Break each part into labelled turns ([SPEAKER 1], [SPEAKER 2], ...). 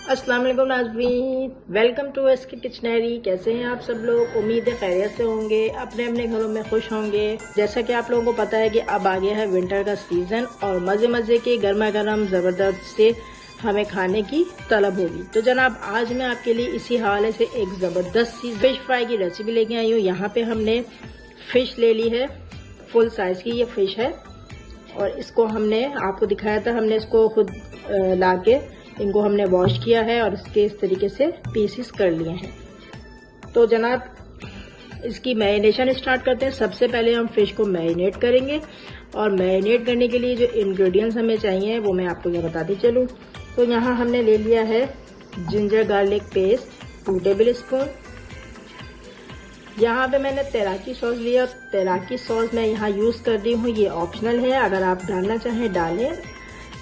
[SPEAKER 1] अस्सलाम वालेकुम नाज़रीन, वेलकम टू एसके किचनरी। कैसे हैं आप सब लोग? उम्मीद है खैरियत से होंगे, अपने अपने घरों में खुश होंगे। जैसा कि आप लोगों को पता है कि अब आ गया है विंटर का सीजन और मजे मजे के गर्मा गर्म जबरदस्त से हमें खाने की तलब होगी। तो जनाब आज मैं आपके लिए इसी हवाले से एक जबरदस्त सी फिश फ्राई की रेसिपी लेके आई हूँ। यहाँ पे हमने फिश ले ली है, फुल साइज की ये फिश है और इसको हमने आपको दिखाया था, हमने इसको खुद ला के इनको हमने वॉश किया है और इसके इस तरीके से पीसेस कर लिए हैं। तो जनाब इसकी मैरिनेशन स्टार्ट करते हैं। सबसे पहले हम फिश को मैरिनेट करेंगे और मैरिनेट करने के लिए जो इंग्रेडिएंट्स हमें चाहिए वो मैं आपको ये बताती चलूँ। तो यहाँ हमने ले लिया है ginger garlic paste 2 table spoon. यहाँ पे मैंने तैराकी सॉस लिया। तैराकी सॉस मैं यहाँ यूज कर रही हूँ, ये ऑप्शनल है, अगर आप डालना चाहें डालें,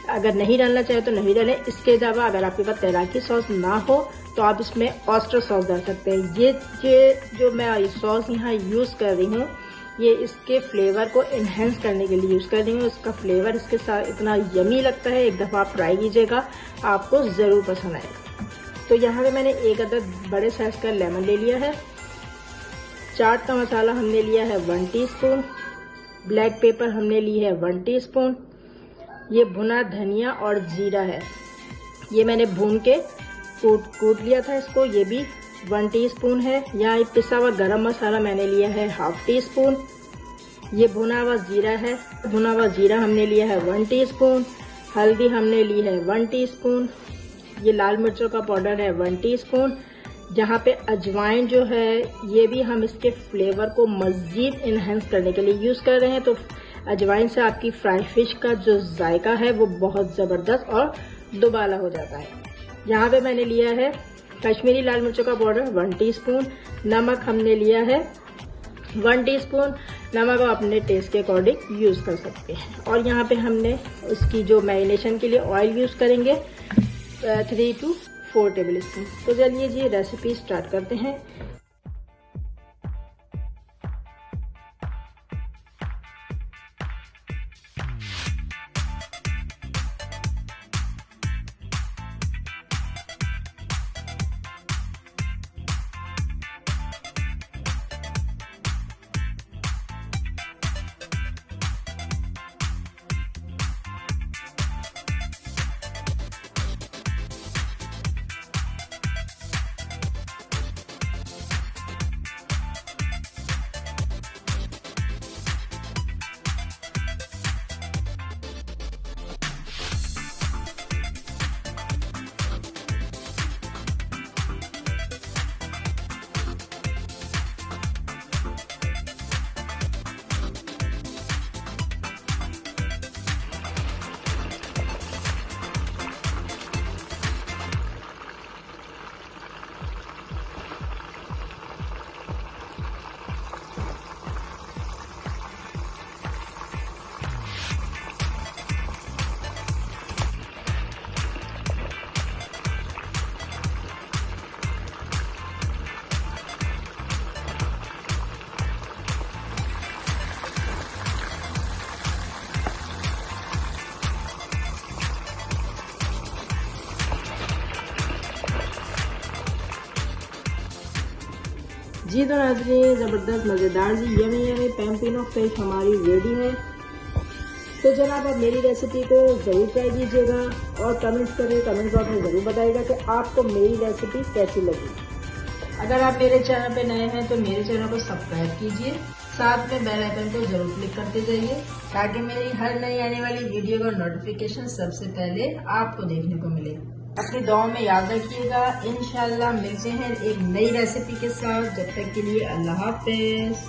[SPEAKER 1] अगर नहीं डालना चाहे तो नहीं डालें। इसके अलावा अगर आपके पास तैराकी सॉस ना हो तो आप इसमें ऑयस्टर सॉस डाल सकते हैं। ये जो मैं सॉस यहाँ यूज कर रही हूँ ये इसके फ्लेवर को इनहेंस करने के लिए यूज कर रही हूँ। इसका फ्लेवर इसके साथ इतना यमी लगता है, एक दफा आप ट्राई कीजिएगा, आपको जरूर पसंद आएगा। तो यहाँ पे मैंने एक अदद बड़े साइज का लेमन ले लिया है। चाट का मसाला हमने लिया है 1 टीस्पून। ब्लैक पेपर हमने ली है 1 टीस्पून। ये भुना धनिया और जीरा है, ये मैंने भून के कूट लिया था इसको, ये भी 1 टीस्पून है। यहाँ पिसा हुआ गरम मसाला मैंने लिया है 1/2 टीस्पून। ये भुना हुआ जीरा है, भुना हुआ जीरा हमने लिया है 1 टीस्पून। हल्दी हमने ली है 1 टीस्पून। ये लाल मिर्चों का पाउडर है 1 टीस्पून। जहाँ पे अजवाइन जो है ये भी हम इसके फ्लेवर को मजीद इनहेंस करने के लिए यूज कर रहे हैं। तो अजवाइन से आपकी फ्राई फिश का जो जायका है वो बहुत जबरदस्त और दुबाला हो जाता है। यहाँ पे मैंने लिया है कश्मीरी लाल मिर्चों का पाउडर 1 टीस्पून। नमक हमने लिया है 1 टीस्पून। नमक आप अपने टेस्ट के अकॉर्डिंग यूज कर सकते हैं। और यहाँ पे हमने उसकी जो मैरिनेशन के लिए ऑयल यूज करेंगे 3 to 4 टेबल स्पून। तो चलिए जी रेसिपी स्टार्ट करते हैं। जी तो नाज़रीन ज़बरदस्त मज़ेदार जी यमी पैम्पिनो फिश हमारी रेडी है। तो जनाब आप मेरी रेसिपी को ज़रूर ट्राई कीजिएगा और कमेंट्स करें, कमेंट बॉक्स में ज़रूर बताइएगा कि आपको मेरी रेसिपी कैसी लगी। अगर आप मेरे चैनल पे नए हैं तो मेरे चैनल को सब्सक्राइब कीजिए, साथ में बेल आइकन को जरूर क्लिक करते जाइए ताकि मेरी हर नई आने वाली वीडियो का नोटिफिकेशन सबसे पहले आपको देखने को मिले। अपनी दुआओं में याद रखिएगा। इंशाल्लाह मिलते हैं एक नई रेसिपी के साथ। जब तक के लिए अल्लाह हाफिज।